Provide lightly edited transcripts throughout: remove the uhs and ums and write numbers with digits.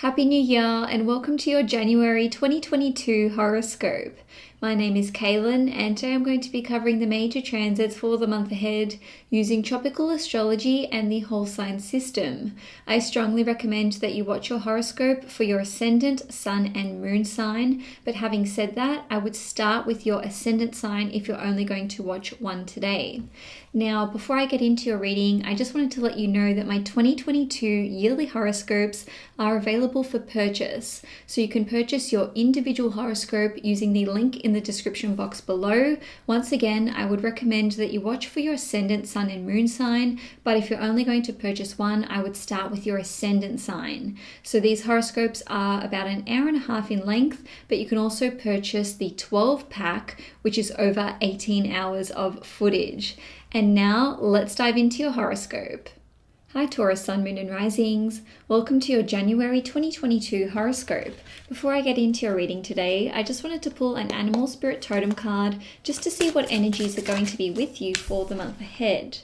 Happy New Year and welcome to your January 2022 horoscope. My name is Cailin and today I'm going to be covering the major transits for the month ahead using tropical astrology and the whole sign system. I strongly recommend that you watch your horoscope for your ascendant, sun and moon sign, but having said that, I would start with your ascendant sign if you're only going to watch one today. Now, before I get into your reading, I just wanted to let you know that my 2022 yearly horoscopes are available for purchase. So you can purchase your individual horoscope using the link in the description box below. Once again, I would recommend that you watch for your ascendant, sun and moon sign, but if you're only going to purchase one, I would start with your ascendant sign. So these horoscopes are about an hour and a half in length, but you can also purchase the 12 pack, which is over 18 hours of footage. And now let's dive into your horoscope. Hi Taurus, Sun, Moon and Risings. Welcome to your January 2022 horoscope. Before I get into your reading today, I just wanted to pull an animal spirit totem card just to see what energies are going to be with you for the month ahead.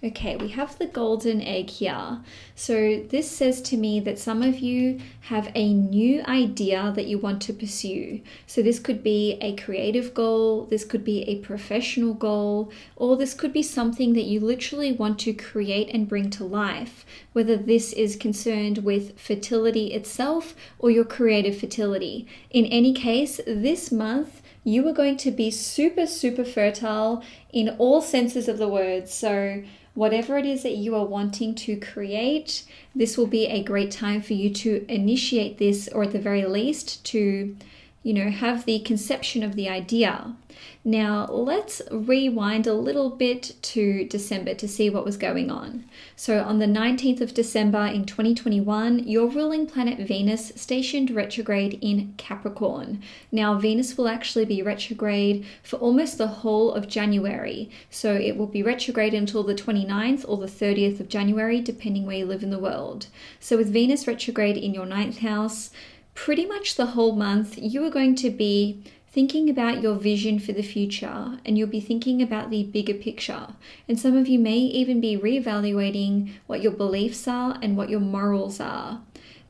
Okay, we have the golden egg here. So this says to me that some of you have a new idea that you want to pursue. So this could be a creative goal, this could be a professional goal, or this could be something that you literally want to create and bring to life, whether this is concerned with fertility itself or your creative fertility. In any case, this month, you are going to be super fertile in all senses of the word. So whatever it is that you are wanting to create, this will be a great time for you to initiate this, or at the very least to, have the conception of the idea. Now, let's rewind a little bit to December to see what was going on. So on the 19th of December in 2021, your ruling planet Venus stationed retrograde in Capricorn. Now, Venus will actually be retrograde for almost the whole of January. So it will be retrograde until the 29th or the 30th of January, depending where you live in the world. So with Venus retrograde in your 9th house, pretty much the whole month, you are going to be thinking about your vision for the future, and you'll be thinking about the bigger picture. And some of you may even be reevaluating what your beliefs are and what your morals are.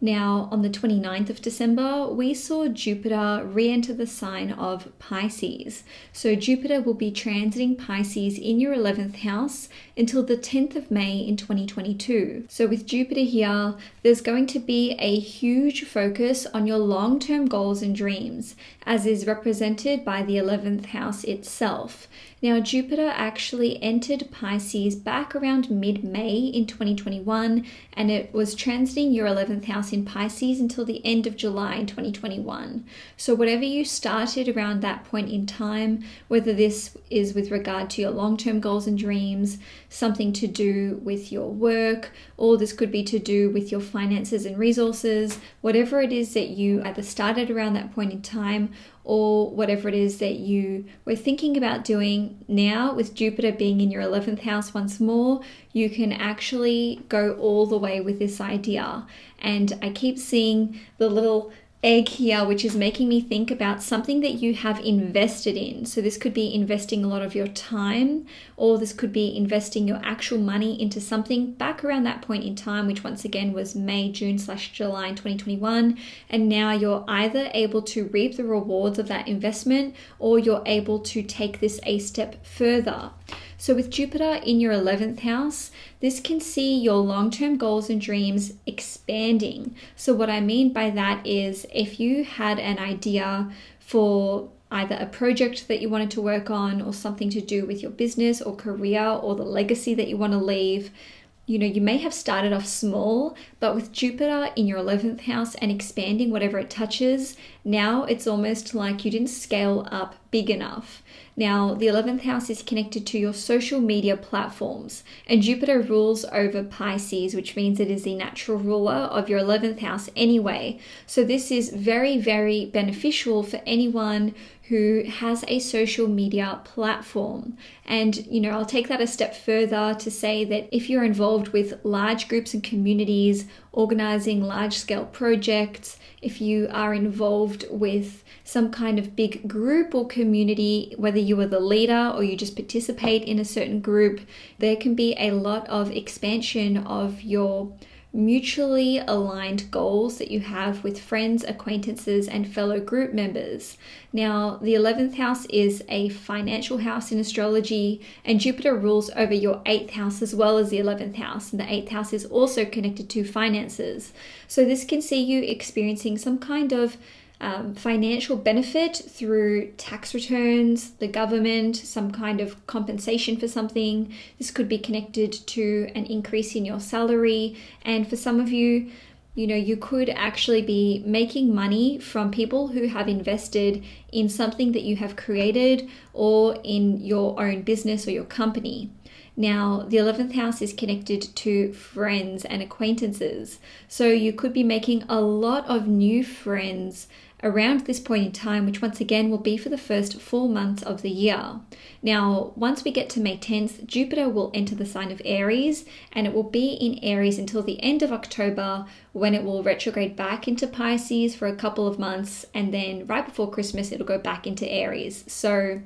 Now, on the 29th of December, we saw Jupiter re-enter the sign of Pisces. So Jupiter will be transiting Pisces in your 11th house until the 10th of May in 2022. So with Jupiter here, there's going to be a huge focus on your long-term goals and dreams, as is represented by the 11th house itself. Now, Jupiter actually entered Pisces back around mid-May in 2021, and it was transiting your 11th house in Pisces until the end of July in 2021. So whatever you started around that point in time, whether this is with regard to your long-term goals and dreams, something to do with your work, or this could be to do with your finances and resources, whatever it is that you either started around that point in time, or whatever it is that you were thinking about doing, now with Jupiter being in your 11th house once more, you can actually go all the way with this idea. And I keep seeing the little egg here, which is making me think about something that you have invested in. So this could be investing a lot of your time, or this could be investing your actual money into something back around that point in time, which once again was May, June/July in 2021. And now you're either able to reap the rewards of that investment, or you're able to take this a step further. So with Jupiter in your 11th house, this can see your long-term goals and dreams expanding. So what I mean by that is, if you had an idea for either a project that you wanted to work on, or something to do with your business or career, or the legacy that you want to leave, you may have started off small, but with Jupiter in your 11th house and expanding whatever it touches, now it's almost like you didn't scale up big enough. Now, the 11th house is connected to your social media platforms, and Jupiter rules over Pisces, which means it is the natural ruler of your 11th house anyway. So this is very beneficial for anyone who has a social media platform. And, I'll take that a step further to say that if you're involved with large groups and communities, organizing large-scale projects, if you are involved with some kind of big group or community, whether you are the leader or you just participate in a certain group, there can be a lot of expansion of your mutually aligned goals that you have with friends, acquaintances, and fellow group members. Now, the 11th house is a financial house in astrology, and Jupiter rules over your 8th house as well as the 11th house. And the 8th house is also connected to finances. So this can see you experiencing some kind of financial benefit through tax returns, the government, some kind of compensation for something. This could be connected to an increase in your salary. And for some of you, you could actually be making money from people who have invested in something that you have created or in your own business or your company. Now, the 11th house is connected to friends and acquaintances. So you could be making a lot of new friends around this point in time, which once again will be for the first 4 months of the year. Now, once we get to May 10th, Jupiter will enter the sign of Aries, and it will be in Aries until the end of October, when it will retrograde back into Pisces for a couple of months, and then right before Christmas, it'll go back into Aries. So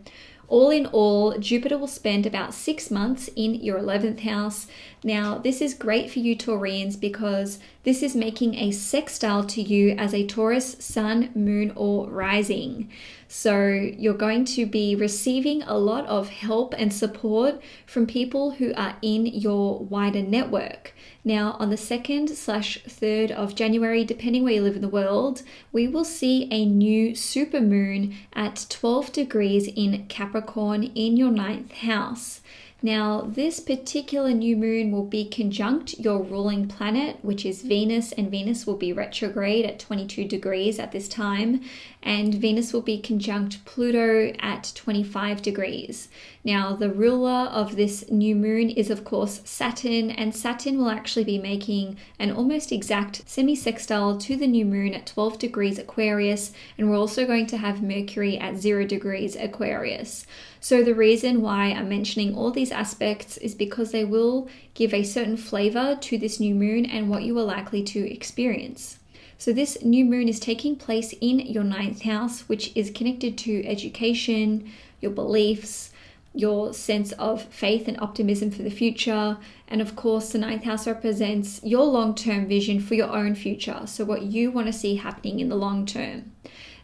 all in all, Jupiter will spend about 6 months in your 11th house. Now, this is great for you Taurians because this is making a sextile to you as a Taurus sun, moon, or rising. So you're going to be receiving a lot of help and support from people who are in your wider network. Now, on the 2nd/3rd of January, depending where you live in the world, we will see a new supermoon at 12 degrees in Capricorn in your 9th house. Now, this particular new moon will be conjunct your ruling planet, which is Venus, and Venus will be retrograde at 22 degrees at this time, and Venus will be conjunct Pluto at 25 degrees. Now, the ruler of this new moon is, of course, Saturn, and Saturn will actually be making an almost exact semi-sextile to the new moon at 12 degrees Aquarius, and we're also going to have Mercury at 0 degrees Aquarius. So the reason why I'm mentioning all these aspects is because they will give a certain flavor to this new moon and what you are likely to experience. So this new moon is taking place in your 9th house, which is connected to education, your beliefs, your sense of faith and optimism for the future. And of course, the 9th house represents your long-term vision for your own future. So what you want to see happening in the long term.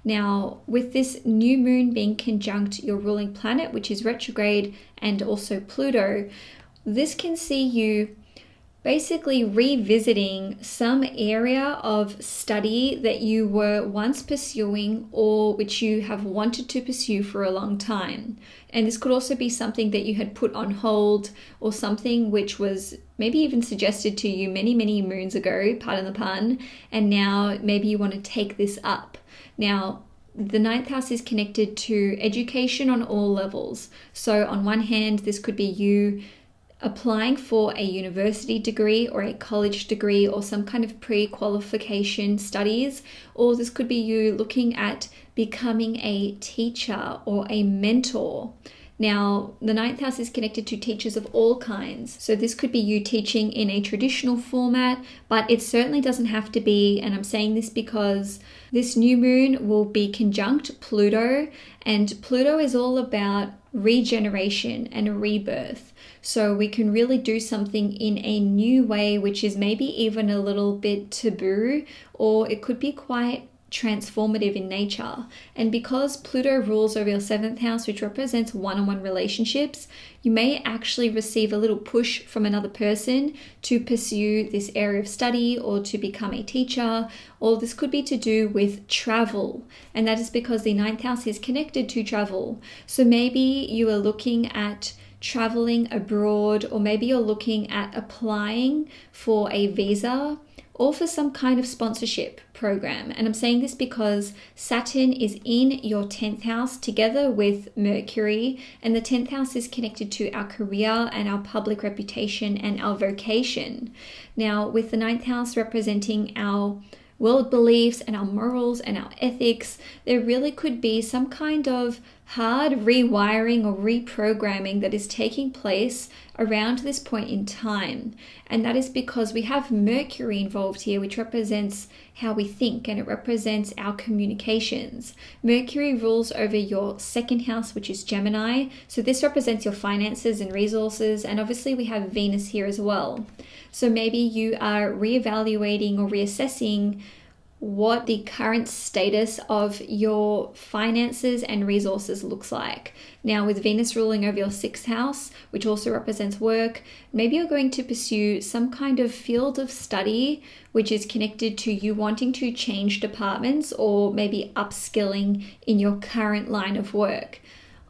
Now, with this new moon being conjunct your ruling planet, which is retrograde, and also Pluto, this can see you basically revisiting some area of study that you were once pursuing or which you have wanted to pursue for a long time. And this could also be something that you had put on hold or something which was maybe even suggested to you many, many moons ago, pardon the pun, and now maybe you want to take this up. Now, the 9th house is connected to education on all levels. So on one hand, this could be you applying for a university degree or a college degree or some kind of pre-qualification studies, or this could be you looking at becoming a teacher or a mentor. Now, the 9th house is connected to teachers of all kinds. So this could be you teaching in a traditional format, but it certainly doesn't have to be, and I'm saying this because this new moon will be conjunct Pluto, and Pluto is all about regeneration and a rebirth. So we can really do something in a new way, which is maybe even a little bit taboo, or it could be quite transformative in nature. And because Pluto rules over your 7th house, which represents one-on-one relationships, you may actually receive a little push from another person to pursue this area of study or to become a teacher, or this could be to do with travel. And that is because the 9th house is connected to travel. So maybe you are looking at traveling abroad, or maybe you're looking at applying for a visa or for some kind of sponsorship program. And I'm saying this because Saturn is in your 10th house together with Mercury, and the 10th house is connected to our career and our public reputation and our vocation. Now, with the 9th house representing our world beliefs and our morals and our ethics, there really could be some kind of hard rewiring or reprogramming that is taking place around this point in time. And that is because we have Mercury involved here, which represents how we think, and it represents our communications. Mercury rules over your second house, which is Gemini. So this represents your finances and resources. And obviously we have Venus here as well. So maybe you are reevaluating or reassessing what the current status of your finances and resources looks like. Now, with Venus ruling over your sixth house, which also represents work, maybe you're going to pursue some kind of field of study which is connected to you wanting to change departments or maybe upskilling in your current line of work.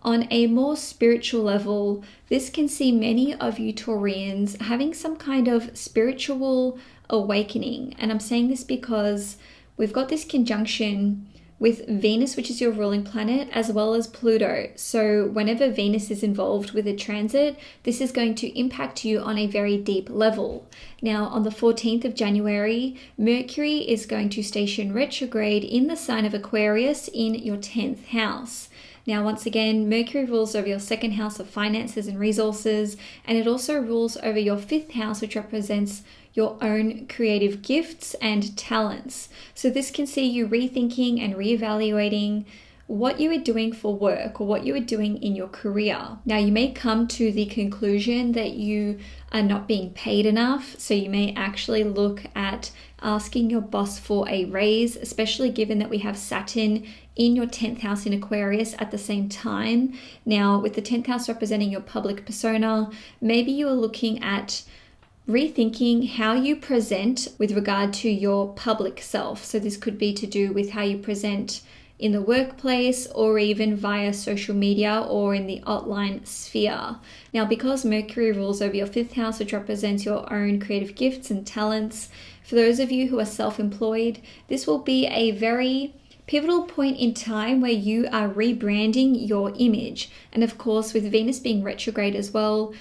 On a more spiritual level, this can see many of you Taurians having some kind of spiritual awakening. And I'm saying this because we've got this conjunction with Venus, which is your ruling planet, as well as Pluto. So whenever Venus is involved with a transit, this is going to impact you on a very deep level. Now, on the 14th of January, Mercury is going to station retrograde in the sign of Aquarius in your 10th house. Now, once again, Mercury rules over your second house of finances and resources, and it also rules over your fifth house, which represents your own creative gifts and talents. So this can see you rethinking and reevaluating what you are doing for work or what you are doing in your career. Now, you may come to the conclusion that you are not being paid enough, so you may actually look at asking your boss for a raise, especially given that we have Saturn in your 10th house in Aquarius at the same time. Now, with the 10th house representing your public persona, maybe you are looking at rethinking how you present with regard to your public self. So this could be to do with how you present in the workplace or even via social media or in the online sphere. Now, because Mercury rules over your fifth house, which represents your own creative gifts and talents, for those of you who are self-employed, this will be a very pivotal point in time where you are rebranding your image. And of course, with Venus being retrograde as well,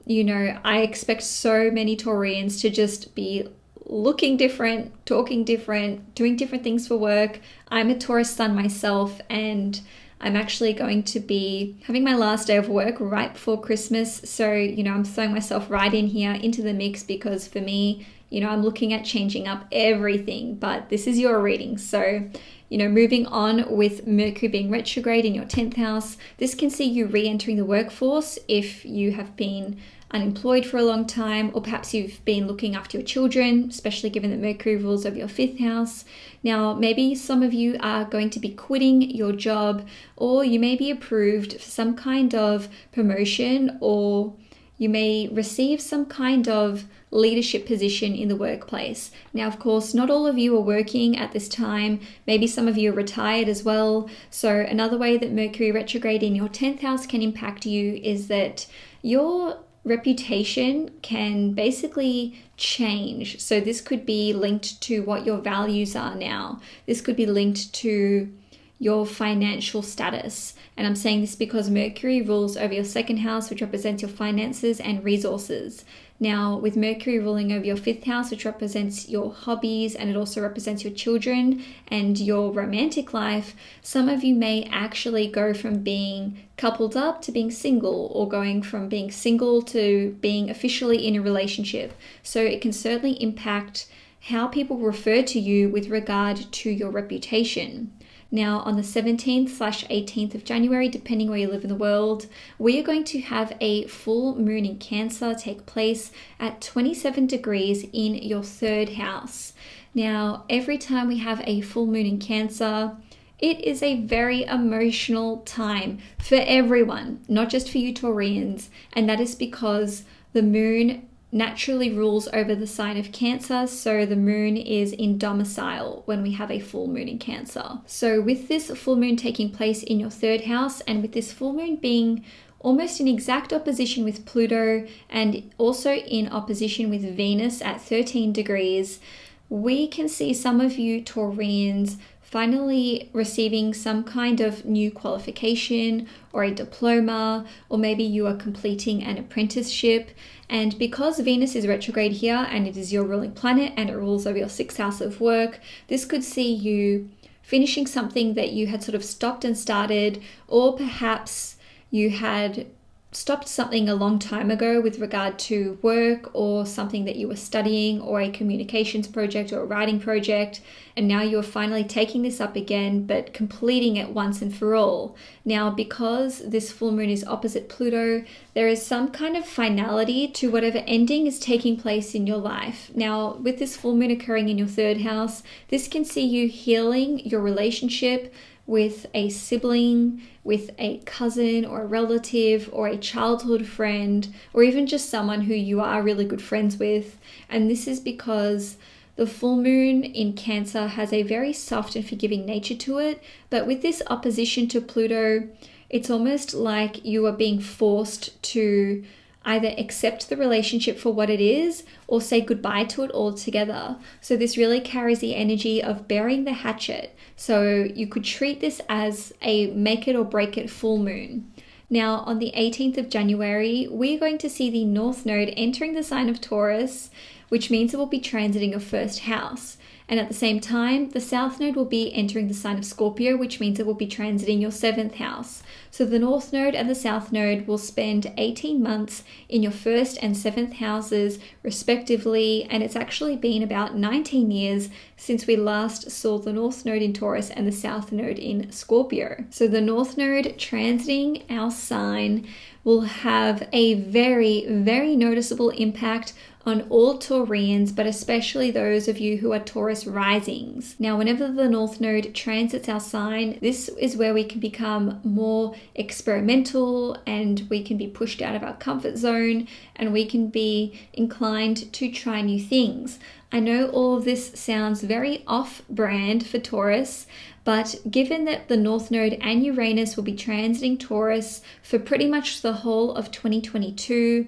you know, I expect so many Taurians to just be looking different, talking different, doing different things for work. I'm a Taurus sun myself, and I'm actually going to be having my last day of work right before Christmas. So, you know, I'm throwing myself right in here into the mix because for me, you know, I'm looking at changing up everything, but this is your reading. So, you know, moving on with Mercury being retrograde in your 10th house, this can see you re-entering the workforce if you have been unemployed for a long time, or perhaps you've been looking after your children, especially given that Mercury rules over your fifth house. Now, maybe some of you are going to be quitting your job, or you may be approved for some kind of promotion, or you may receive some kind of leadership position in the workplace. Now, of course, not all of you are working at this time. Maybe some of you are retired as well. So another way that Mercury retrograde in your 10th house can impact you is that your reputation can basically change. So this could be linked to what your values are now. This could be linked to your financial status. And I'm saying this because Mercury rules over your second house, which represents your finances and resources. Now, with Mercury ruling over your fifth house, which represents your hobbies, and it also represents your children and your romantic life, some of you may actually go from being coupled up to being single, or going from being single to being officially in a relationship. So it can certainly impact how people refer to you with regard to your reputation. Now, on the 17th/18th of January, depending where you live in the world, we are going to have a full moon in Cancer take place at 27 degrees in your third house. Now, every time we have a full moon in Cancer, it is a very emotional time for everyone, not just for you Taurians, and that is because the moon naturally rules over the sign of Cancer, so the moon is in domicile when we have a full moon in Cancer. So with this full moon taking place in your third house, and with this full moon being almost in exact opposition with Pluto and also in opposition with Venus at 13 degrees, we can see some of you Taurians finally receiving some kind of new qualification or a diploma, or maybe you are completing an apprenticeship. And because Venus is retrograde here and it is your ruling planet and it rules over your sixth house of work, this could see you finishing something that you had sort of stopped and started, or perhaps you had stopped something a long time ago with regard to work or something that you were studying or a communications project or a writing project, and now you're finally taking this up again but completing it once and for all. Now, because this full moon is opposite Pluto, there is some kind of finality to whatever ending is taking place in your life. Now, with this full moon occurring in your third house, this can see you healing your relationship with a sibling, with a cousin or a relative or a childhood friend, or even just someone who you are really good friends with. And this is because the full moon in Cancer has a very soft and forgiving nature to it, but with this opposition to Pluto, it's almost like you are being forced to either accept the relationship for what it is or say goodbye to it altogether. So this really carries the energy of burying the hatchet. So you could treat this as a make it or break it full moon. Now, on the 18th of January, we're going to see the North Node entering the sign of Taurus, which means it will be transiting your first house. And at the same time, the South Node will be entering the sign of Scorpio, which means it will be transiting your 7th house. So the North Node and the South Node will spend 18 months in your 1st and 7th houses, respectively. And it's actually been about 19 years since we last saw the North Node in Taurus and the South Node in Scorpio. So the North Node transiting our sign will have a very, very noticeable impact on all Taurians, but especially those of you who are Taurus risings. Now, whenever the North Node transits our sign, this is where we can become more experimental and we can be pushed out of our comfort zone and we can be inclined to try new things. I know all of this sounds very off-brand for Taurus, but given that the North Node and Uranus will be transiting Taurus for pretty much the whole of 2022,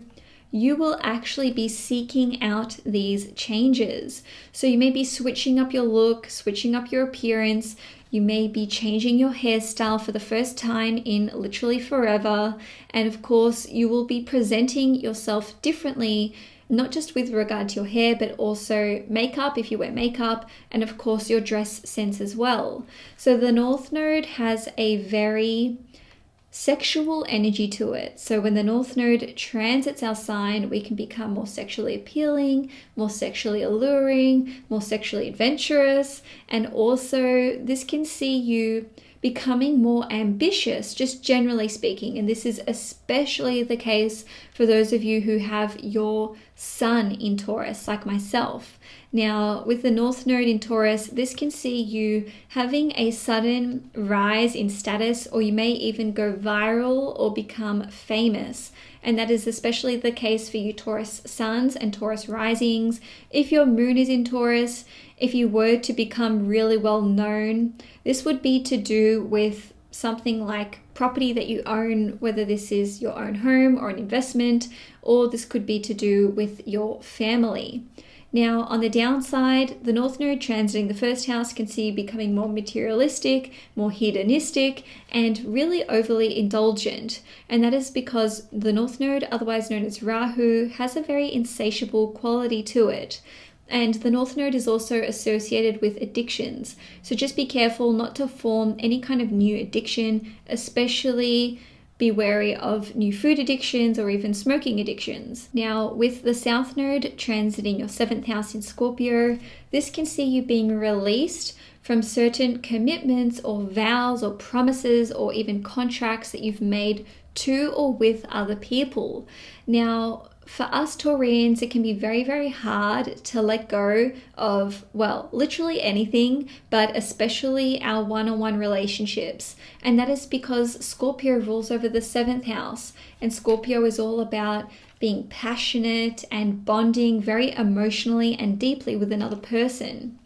you will actually be seeking out these changes. So you may be switching up your look, switching up your appearance. You may be changing your hairstyle for the first time in literally forever. And of course, you will be presenting yourself differently, not just with regard to your hair, but also makeup if you wear makeup, and of course your dress sense as well. So the North Node has a very sexual energy to it. So when the North Node transits our sign, we can become more sexually appealing, more sexually alluring, more sexually adventurous, and also this can see you becoming more ambitious, just generally speaking. And this is especially the case for those of you who have your sun in Taurus, like myself. Now, with the North Node in Taurus, this can see you having a sudden rise in status, or you may even go viral or become famous. And that is especially the case for you Taurus suns and Taurus risings. If your moon is in Taurus, if you were to become really well known, this would be to do with something like property that you own, whether this is your own home or an investment, or this could be to do with your family. Now, on the downside, the North Node transiting the first house can see you becoming more materialistic, more hedonistic, and really overly indulgent. And that is because the North Node, otherwise known as Rahu, has a very insatiable quality to it. And the North Node is also associated with addictions. So just be careful not to form any kind of new addiction, especially be wary of new food addictions or even smoking addictions. Now, with the South Node transiting your 7th house in Scorpio, this can see you being released from certain commitments or vows or promises or even contracts that you've made to or with other people. Now, for us Taurians, it can be very, very hard to let go of, well, literally anything, but especially our one-on-one relationships. And that is because Scorpio rules over the 7th house. And Scorpio is all about being passionate and bonding very emotionally and deeply with another person.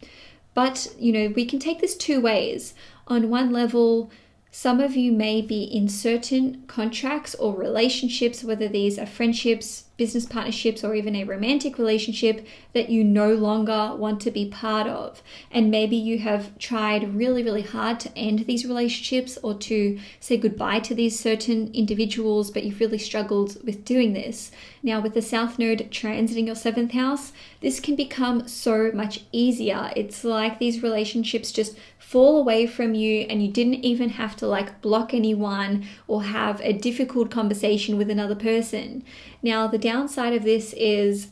But, we can take this two ways. On one level, some of you may be in certain contracts or relationships, whether these are friendships, business partnerships or even a romantic relationship that you no longer want to be part of. And maybe you have tried really, really hard to end these relationships or to say goodbye to these certain individuals, but you've really struggled with doing this. Now, with the South Node transiting your 7th house, this can become so much easier. It's like these relationships just fall away from you and you didn't even have to block anyone or have a difficult conversation with another person. Now, the downside of this is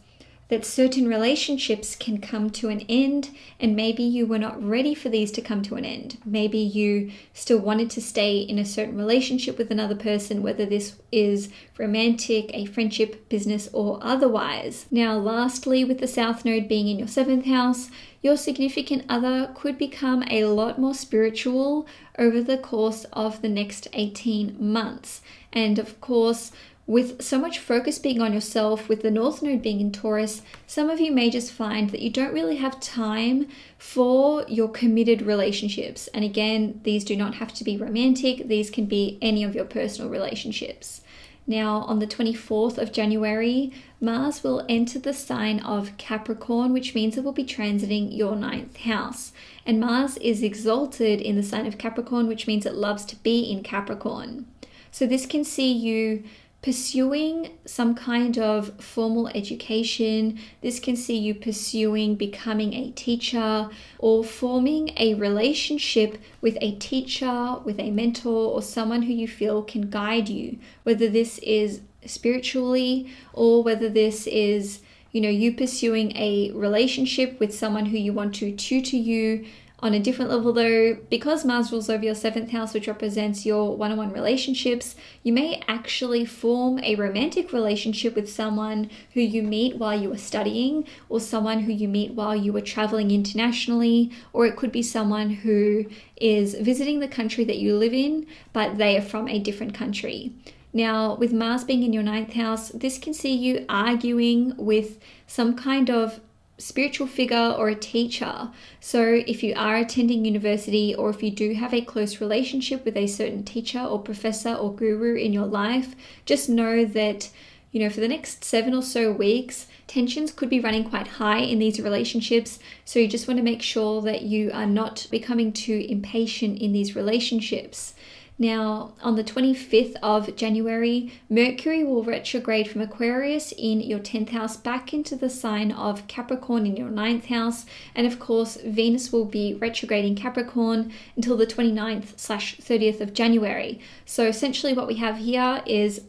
that certain relationships can come to an end, and maybe you were not ready for these to come to an end. Maybe you still wanted to stay in a certain relationship with another person, whether this is romantic, a friendship, business, or otherwise. Now, lastly, with the South Node being in your 7th house, your significant other could become a lot more spiritual over the course of the next 18 months. And of course, with so much focus being on yourself, with the North Node being in Taurus, some of you may just find that you don't really have time for your committed relationships. And again, these do not have to be romantic. These can be any of your personal relationships. Now, on the 24th of January, Mars will enter the sign of Capricorn, which means it will be transiting your 9th house. And Mars is exalted in the sign of Capricorn, which means it loves to be in Capricorn. So this can see you pursuing some kind of formal education. This can see you pursuing becoming a teacher or forming a relationship with a teacher, with a mentor, or someone who you feel can guide you, whether this is spiritually or whether this is, you pursuing a relationship with someone who you want to tutor you. On a different level though, because Mars rules over your 7th house, which represents your one-on-one relationships, you may actually form a romantic relationship with someone who you meet while you are studying, or someone who you meet while you are traveling internationally, or it could be someone who is visiting the country that you live in, but they are from a different country. Now, with Mars being in your 9th house, this can see you arguing with some kind of spiritual figure or a teacher. So if you are attending university, or if you do have a close relationship with a certain teacher or professor or guru in your life, just know that, for the next 7 or so weeks, tensions could be running quite high in these relationships. So you just want to make sure that you are not becoming too impatient in these relationships. Now, on the 25th of January, Mercury will retrograde from Aquarius in your 10th house back into the sign of Capricorn in your 9th house. And of course, Venus will be retrograding Capricorn until the 29th/30th of January. So essentially what we have here is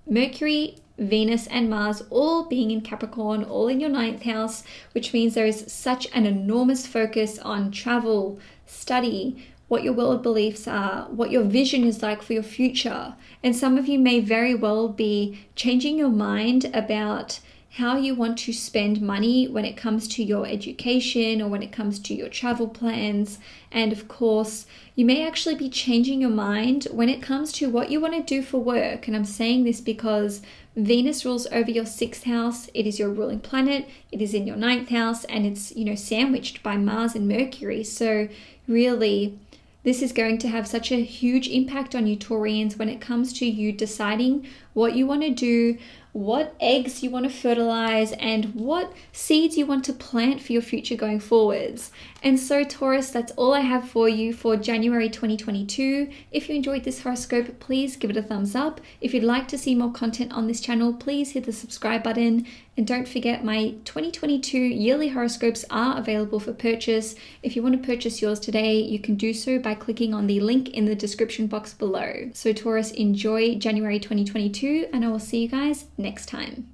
Mercury, Venus, and Mars all being in Capricorn, all in your 9th house, which means there is such an enormous focus on travel, study, what your world beliefs are, what your vision is like for your future. And some of you may very well be changing your mind about how you want to spend money when it comes to your education or when it comes to your travel plans. And of course, you may actually be changing your mind when it comes to what you want to do for work. And I'm saying this because Venus rules over your 6th house. It is your ruling planet. It is in your 9th house, and it's, sandwiched by Mars and Mercury. So really, this is going to have such a huge impact on you Taurians when it comes to you deciding what you want to do, what eggs you want to fertilize, and what seeds you want to plant for your future going forwards. And so Taurus, that's all I have for you for January 2022. If you enjoyed this horoscope, please give it a thumbs up. If you'd like to see more content on this channel, please hit the subscribe button. And don't forget, my 2022 yearly horoscopes are available for purchase. If you want to purchase yours today, you can do so by clicking on the link in the description box below. So Taurus, enjoy January 2022, and I will see you guys next time.